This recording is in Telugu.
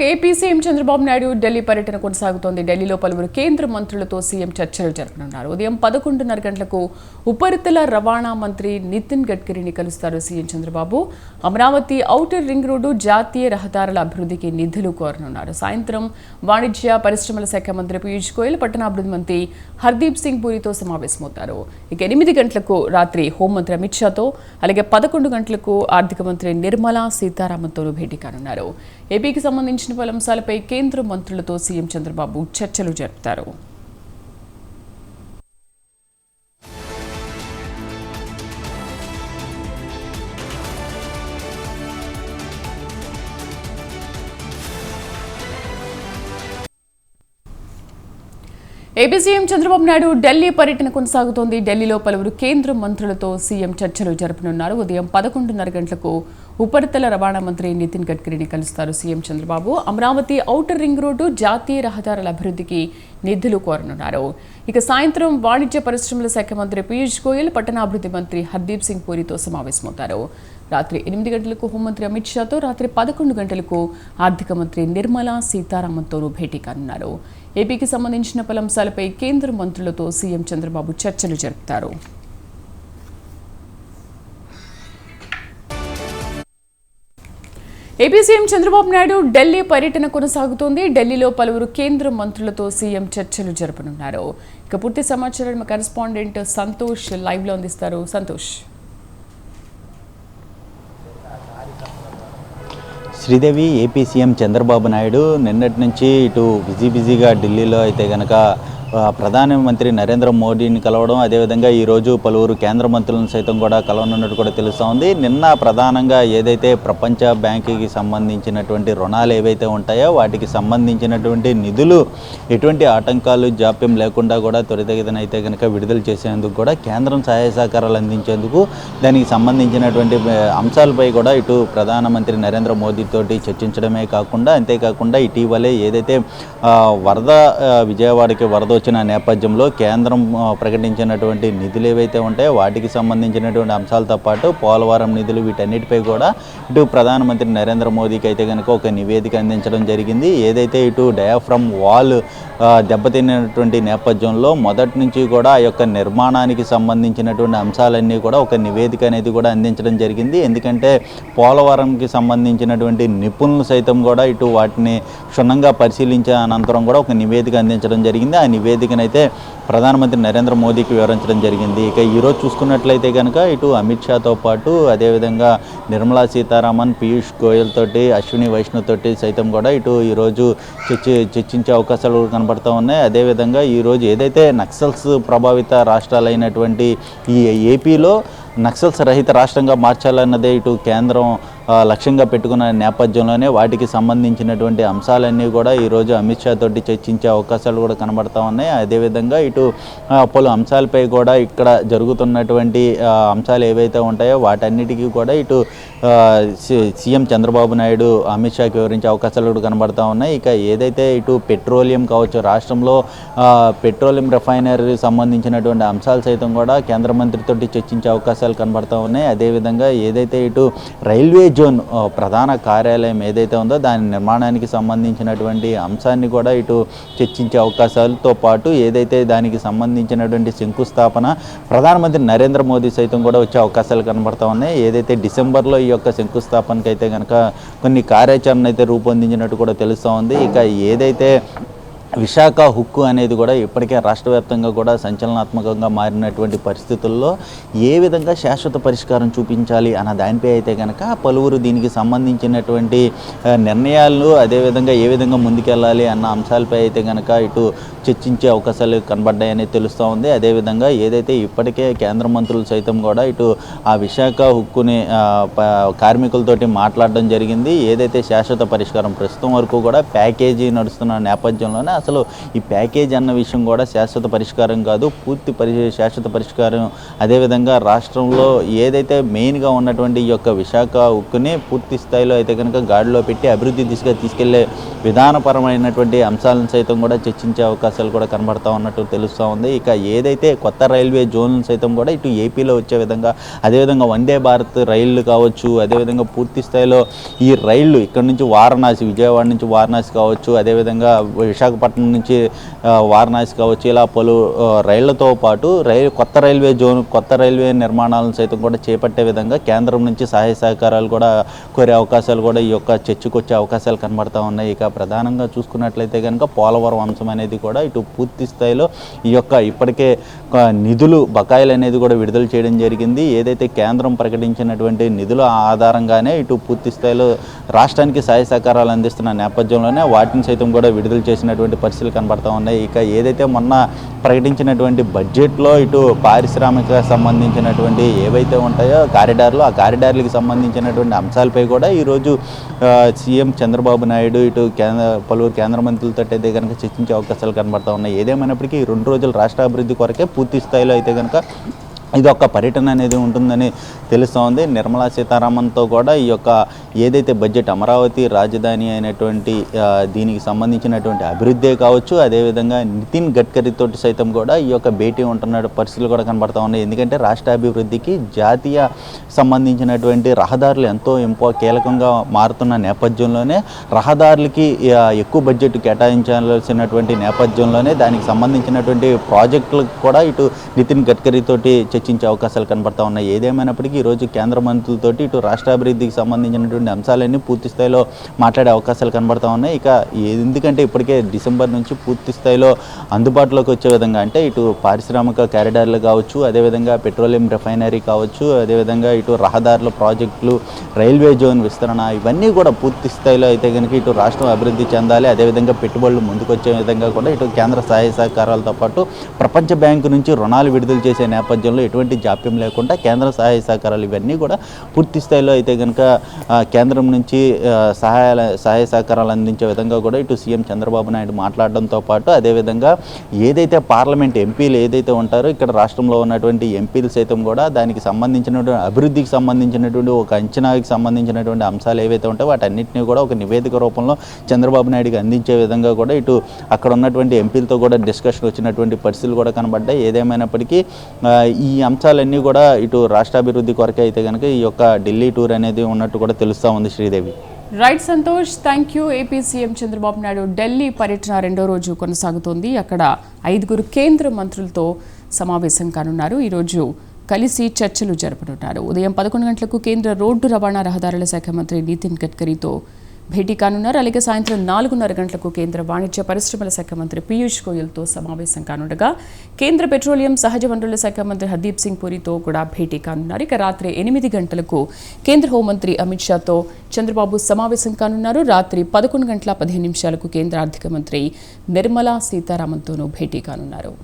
ఏపీ సీఎం చంద్రబాబు నాయుడు ఢిల్లీ పర్యటన కొనసాగుతోంది. ఢిల్లీలో పలువురు కేంద్ర మంత్రులతో సీఎం చర్చలు జరపనున్నారు. ఉదయం 11:30 గంటలకు ఉపరితల రవాణా మంత్రి నితిన్ గడ్కరీని కలుస్తారు CM Chandrababu. Amaravati outer ring road, జాతీయ రహదారుల అభివృద్ధికి నిధులు కోరనున్నారు. సాయంత్రం వాణిజ్య పరిశ్రమల శాఖ మంత్రి పీయూష్ గోయల్, పట్టణాభివృద్ధి మంత్రి హర్దీప్ సింగ్ పూరితో సమావేశమవుతారు. ఇక 8 గంటలకు రాత్రి హోంమంత్రి అమిత్ షాతో, అలాగే 11 గంటలకు ఆర్థిక మంత్రి నిర్మలా సీతారామన్తోనూ భేటీ కానున్నారు. ఏపీకి సంబంధించిన పలు అంశాలపై కేంద్ర మంత్రులతో సీఎం చంద్రబాబు చర్చలు జరుపుతారు. ఏపీ సీఎం చంద్రబాబు నాయుడు ఢిల్లీ పర్యటన కొనసాగుతోంది. ఢిల్లీలో పలువురు కేంద్ర మంత్రులతో సీఎం చర్చలు జరపనున్నారు. ఉదయం 11:30 గంటలకు ఉపరితల రవాణా మంత్రి నితిన్ గడ్కరీని కలుస్తారు CM Chandrababu. Amaravati outer ring road, జాతీయ రహదారుల అభివృద్ధికి నిధులు కోరనున్నారు. ఇక సాయంత్రం వాణిజ్య పరిశ్రమల శాఖ మంత్రి పీయూష్ గోయల్, పట్టణాభివృద్ధి మంత్రి హర్దీప్ సింగ్ పూరితో సమావేశమవుతారు. రాత్రి 8 గంటలకు హోంమంత్రి అమిత్ షాతో, రాత్రి 11 గంటలకు ఆర్థిక మంత్రి నిర్మలా సీతారామన్తోనూ భేటీ కానున్నారు. ఏపీకి సంబంధించిన పలు అంశాలపై కేంద్ర మంత్రులతో సీఎం చంద్రబాబు చర్చలు జరుపుతారు. ఏపీ సీఎం చంద్రబాబు నాయుడు ఢిల్లీ పర్యటన కొనసాగుతోంది. ఢిల్లీలో పలువురు కేంద్ర మంత్రులతో సీఎం చర్చలు జరపనున్నారు. ఇక పూర్తి సమాచారం మా కరెస్పాండెంట్ సంతోష్ లైవ్లో అందిస్తారు. సంతోష్. శ్రీదేవి, ఏపీ సీఎం చంద్రబాబు నాయుడు నిన్నటి నుంచి ఇటు బిజీగా ఢిల్లీలో అయితే కనుక ప్రధానమంత్రి నరేంద్ర మోడీని కలవడం, అదేవిధంగా ఈరోజు పలువురు కేంద్ర మంత్రులను సైతం కూడా కలవనున్నట్టు కూడా తెలుస్తూ ఉంది. నిన్న ప్రధానంగా ఏదైతే ప్రపంచ బ్యాంకుకి సంబంధించినటువంటి రుణాలు ఏవైతే ఉంటాయో వాటికి సంబంధించినటువంటి నిధులు ఎటువంటి ఆటంకాలు, జాప్యం లేకుండా కూడా త్వరితగతిన అయితే కనుక విడుదల చేసేందుకు కూడా కేంద్రం సహాయ సహకారాలు అందించేందుకు దానికి సంబంధించినటువంటి అంశాలపై కూడా ఇటు ప్రధానమంత్రి నరేంద్ర మోదీతోటి చర్చించడమే కాకుండా, అంతేకాకుండా ఇటీవలే ఏదైతే విజయవాడకి వరద వచ్చిన నేపథ్యంలో కేంద్రం ప్రకటించినటువంటి నిధులు ఏవైతే ఉంటాయో వాటికి సంబంధించినటువంటి అంశాలతో పాటు పోలవరం నిధులు, వీటన్నిటిపై కూడా ఇటు ప్రధానమంత్రి నరేంద్ర మోదీకి అయితే కనుక ఒక నివేదిక అందించడం జరిగింది. ఏదైతే ఇటు డయాఫ్రమ్ వాల్ దెబ్బతిన్నటువంటి నేపథ్యంలో మొదటి నుంచి కూడా ఆ యొక్క నిర్మాణానికి సంబంధించినటువంటి అంశాలన్నీ కూడా ఒక నివేదిక అనేది కూడా అందించడం జరిగింది. ఎందుకంటే పోలవరంకి సంబంధించినటువంటి నిపుణులు సైతం కూడా ఇటు వాటిని క్షుణ్ణంగా పరిశీలించిన అనంతరం కూడా ఒక నివేదిక అందించడం జరిగింది. ఆ నివేదికనైతే ప్రధానమంత్రి నరేంద్ర మోదీకి వివరించడం జరిగింది. ఇక ఈరోజు చూసుకున్నట్లయితే కనుక ఇటు అమిత్ షాతో పాటు అదేవిధంగా నిర్మలా సీతారామన్, పీయూష్ గోయల్ తోటి, అశ్విని వైష్ణవ్ తోటి సైతం కూడా ఇటు ఈరోజు చర్చించే అవకాశాలు కనబడుతూ ఉన్నాయి. అదేవిధంగా ఈరోజు ఏదైతే నక్సల్స్ ప్రభావిత రాష్ట్రాలైనటువంటి ఈ ఏపీలో నక్సల్స్ రహిత రాష్ట్రంగా మార్చాలన్నదే ఇటు కేంద్రం లక్ష్యంగా పెట్టుకున్న నేపథ్యంలోనే వాటికి సంబంధించినటువంటి అంశాలన్నీ కూడా ఈరోజు అమిత్ షా తోటి చర్చించే అవకాశాలు కూడా కనబడుతూ ఉన్నాయి. అదేవిధంగా ఇటు పలు అంశాలపై కూడా ఇక్కడ జరుగుతున్నటువంటి అంశాలు ఏవైతే ఉంటాయో వాటన్నిటికీ కూడా ఇటు సీఎం చంద్రబాబు నాయుడు అమిత్ షాకి వివరించే అవకాశాలు కూడా కనబడుతూ ఉన్నాయి. ఇక ఏదైతే ఇటు పెట్రోలియం కావచ్చు, రాష్ట్రంలో పెట్రోలియం రిఫైనరీ సంబంధించినటువంటి అంశాలు సైతం కూడా కేంద్ర మంత్రితోటి చర్చించే అవకాశాలు కనబడుతూ ఉన్నాయి. అదేవిధంగా ఏదైతే ఇటు రైల్వే జోన్ ప్రధాన కార్యాలయం ఏదైతే ఉందో దాని నిర్మాణానికి సంబంధించినటువంటి అంశాన్ని కూడా ఇటు చర్చించే అవకాశాలతో పాటు ఏదైతే దానికి సంబంధించినటువంటి శంకుస్థాపన ప్రధానమంత్రి నరేంద్ర మోదీ సైతం కూడా వచ్చే అవకాశాలు కనబడుతూ ఉన్నాయి. ఏదైతే డిసెంబర్లో ఈ యొక్క శంకుస్థాపనకి అయితే కనుక కొన్ని కార్యాచరణ అయితే రూపొందించినట్టు కూడా తెలుస్తూ ఉంది. ఇక ఏదైతే విశాఖ హుక్కు అనేది కూడా ఇప్పటికే రాష్ట్ర వ్యాప్తంగా కూడా సంచలనాత్మకంగా మారినటువంటి పరిస్థితుల్లో ఏ విధంగా శాశ్వత పరిష్కారం చూపించాలి అన్న దానిపై అయితే కనుక పలువురు దీనికి సంబంధించినటువంటి నిర్ణయాలను, అదేవిధంగా ఏ విధంగా ముందుకెళ్ళాలి అన్న అంశాలపై అయితే కనుక ఇటు చర్చించే అవకాశాలు కనబడ్డాయని తెలుస్తూ ఉంది. అదేవిధంగా ఏదైతే ఇప్పటికే కేంద్ర మంత్రులు సైతం కూడా ఇటు ఆ విశాఖ హుక్కుని కార్మికులతోటి మాట్లాడడం జరిగింది. ఏదైతే శాశ్వత పరిష్కారం ప్రస్తుతం వరకు కూడా ప్యాకేజీ నడుస్తున్న నేపథ్యంలోనే అసలు ఈ ప్యాకేజ్ అన్న విషయం కూడా శాశ్వత పరిష్కారం కాదు, పూర్తి శాశ్వత పరిష్కారం. అదేవిధంగా రాష్ట్రంలో ఏదైతే మెయిన్గా ఉన్నటువంటి ఈ యొక్క విశాఖ ఉక్కుని పూర్తి స్థాయిలో అయితే కనుక గాడిలో పెట్టి అభివృద్ధి దిశగా తీసుకెళ్లే విధానపరమైనటువంటి అంశాలను సైతం కూడా చర్చించే అవకాశం అవకాశాలు కూడా కనబడతా ఉన్నట్టు తెలుస్తూ ఉంది. ఇక ఏదైతే కొత్త రైల్వే జోన్లు సైతం కూడా ఇటు ఏపీలో వచ్చే విధంగా, అదేవిధంగా వందే భారత్ రైళ్లు కావచ్చు, అదేవిధంగా పూర్తి స్థాయిలో ఈ రైళ్లు ఇక్కడ నుంచి వారణాసి, విజయవాడ నుంచి వారణాసి కావచ్చు, అదేవిధంగా విశాఖపట్నం నుంచి వారణాసి కావచ్చు, ఇలా పలు రైళ్లతో పాటు కొత్త రైల్వే నిర్మాణాలను సైతం కూడా చేపట్టే విధంగా కేంద్రం నుంచి సహాయ సహకారాలు కూడా కోరే అవకాశాలు కూడా ఈ యొక్క చర్చకు వచ్చే అవకాశాలు కనబడతా ఉన్నాయి. ఇక ప్రధానంగా చూసుకున్నట్లయితే కనుక పోలవరం అంశం అనేది కూడా ఇటు పూర్తి స్థాయిలో ఈ యొక్క ఇప్పటికే నిధులు బకాయిలు అనేది కూడా విడుదల చేయడం జరిగింది. ఏదైతే కేంద్రం ప్రకటించినటువంటి నిధుల ఆధారంగానే ఇటు పూర్తి స్థాయిలో రాష్ట్రానికి సహాయ సహకారాలు అందిస్తున్న నేపథ్యంలోనే వాటిని సైతం కూడా విడుదల చేసినటువంటి పరిస్థితులు కనబడతా ఉన్నాయి. ఇక ఏదైతే మొన్న ప్రకటించినటువంటి బడ్జెట్లో ఇటు పారిశ్రామిక సంబంధించినటువంటి ఏవైతే ఉంటాయో కారిడార్లు, ఆ కారిడార్లకు సంబంధించినటువంటి అంశాలపై కూడా ఈరోజు సీఎం చంద్రబాబు నాయుడు ఇటు పలువురు కేంద్ర మంత్రులతో అయితే కనుక చర్చించే అవకాశాలు కనబడతా ఉన్నాయి. ఏదేమైనప్పటికీ 2 రోజుల రాష్ట్ర అభివృద్ధి కొరకే పూర్తి స్థాయిలో అయితే కనుక ఇది ఒక పర్యటన అనేది ఉంటుందని తెలుస్తోంది. నిర్మలా సీతారామన్తో కూడా ఈ యొక్క ఏదైతే బడ్జెట్ అమరావతి రాజధాని అయినటువంటి దీనికి సంబంధించినటువంటి అభివృద్ధే కావచ్చు, అదేవిధంగా నితిన్ గడ్కరీతో సైతం కూడా ఈ యొక్క భేటీ ఉంటున్న పరిస్థితులు కూడా కనబడతా ఉన్నాయి. ఎందుకంటే రాష్ట్ర అభివృద్ధికి జాతీయ సంబంధించినటువంటి రహదారులు ఎంతో కీలకంగా మారుతున్న నేపథ్యంలోనే రహదారులకి ఎక్కువ బడ్జెట్ కేటాయించాల్సినటువంటి నేపథ్యంలోనే దానికి సంబంధించినటువంటి ప్రాజెక్టులకు కూడా ఇటు నితిన్ గడ్కరీ తోటి చర్చించే అవకాశాలు కనబడతా ఉన్నాయి. ఏదేమైనప్పటికీ ఈరోజు కేంద్ర మంత్రులతోటి ఇటు రాష్ట్ర అభివృద్ధికి సంబంధించినటువంటి అంశాలన్నీ పూర్తి స్థాయిలో మాట్లాడే అవకాశాలు కనబడతా ఉన్నాయి. ఇక ఎందుకంటే ఇప్పటికే డిసెంబర్ నుంచి పూర్తి స్థాయిలో అందుబాటులోకి వచ్చే విధంగా, అంటే ఇటు పారిశ్రామిక కారిడార్లు కావచ్చు, అదేవిధంగా పెట్రోలియం రిఫైనరీ కావచ్చు, అదేవిధంగా ఇటు రహదారుల ప్రాజెక్టులు, రైల్వే జోన్ విస్తరణ, ఇవన్నీ కూడా పూర్తి స్థాయిలో అయితే కనుక ఇటు రాష్ట్రం అభివృద్ధి చెందాలి, అదేవిధంగా పెట్టుబడులు ముందుకు వచ్చే విధంగా కూడా ఇటు కేంద్ర సహాయ సహకారాలతో పాటు ప్రపంచ బ్యాంకు నుంచి రుణాలు విడుదల చేసే నేపథ్యంలో ఎటువంటి జాప్యం లేకుండా కేంద్ర సహాయ సహకారాలు ఇవన్నీ కూడా పూర్తి స్థాయిలో అయితే కనుక కేంద్రం నుంచి సహాయ సహకారాలు అందించే విధంగా కూడా ఇటు సీఎం చంద్రబాబు నాయుడు మాట్లాడడంతో పాటు, అదేవిధంగా ఏదైతే పార్లమెంట్ ఎంపీలు ఏదైతే ఉంటారో ఇక్కడ రాష్ట్రంలో ఉన్నటువంటి ఎంపీలు సైతం కూడా దానికి సంబంధించినటువంటి అభివృద్ధికి సంబంధించినటువంటి ఒక అంచనాకి సంబంధించినటువంటి అంశాలు ఏవైతే ఉంటాయో వాటన్నిటిని కూడా ఒక నివేదిక రూపంలో చంద్రబాబు నాయుడుకి అందించే విధంగా కూడా ఇటు అక్కడ ఉన్నటువంటి ఎంపీలతో కూడా డిస్కషన్ వచ్చినటువంటి పరిస్థితులు కూడా కనబడ్డాయి. ఏదేమైనప్పటికీ ఈ అంశాలన్నీ కూడా ఇటు రాష్ట్రాభివృద్ధి కొరకే అయితే కనుక ఈ యొక్క ఢిల్లీ టూర్ అనేది ఉన్నట్టు కూడా తెలుస్తూ ఉంది. Sridevi. Right Santosh, thank you. AP CM Chandrababu Naidu Delhi పర్యటన 2వ రోజు కొనసాగుతోంది. అక్కడ 5 కేంద్ర మంత్రులతో సమావేశం కానున్నారు. ఈరోజు కలిసి చర్చలు జరపనున్నారు. ఉదయం 11 గంటలకు కేంద్ర రోడ్డు రవాణా రహదారుల శాఖ మంత్రి నితిన్ గడ్కరీతో భేటీ కానున్నారు. అలాగే సాయంత్రం 4:30 గంటలకు కేంద్ర వాణిజ్య పరిశ్రమల శాఖ మంత్రి పీయూష్ గోయల్తో సమావేశం కానుండగా కేంద్ర పెట్రోలియం సహజ వనరుల శాఖ మంత్రి హర్దీప్ సింగ్ పూరితో కూడా భేటీ కానున్నారు. ఇక రాత్రి 8 గంటలకు కేంద్ర హోంమంత్రి అమిత్ షాతో చంద్రబాబు సమావేశం కానున్నారు. రాత్రి 11:15 కేంద్ర ఆర్థిక మంత్రి నిర్మలా సీతారామన్తోనూ భేటీ కానున్నారు.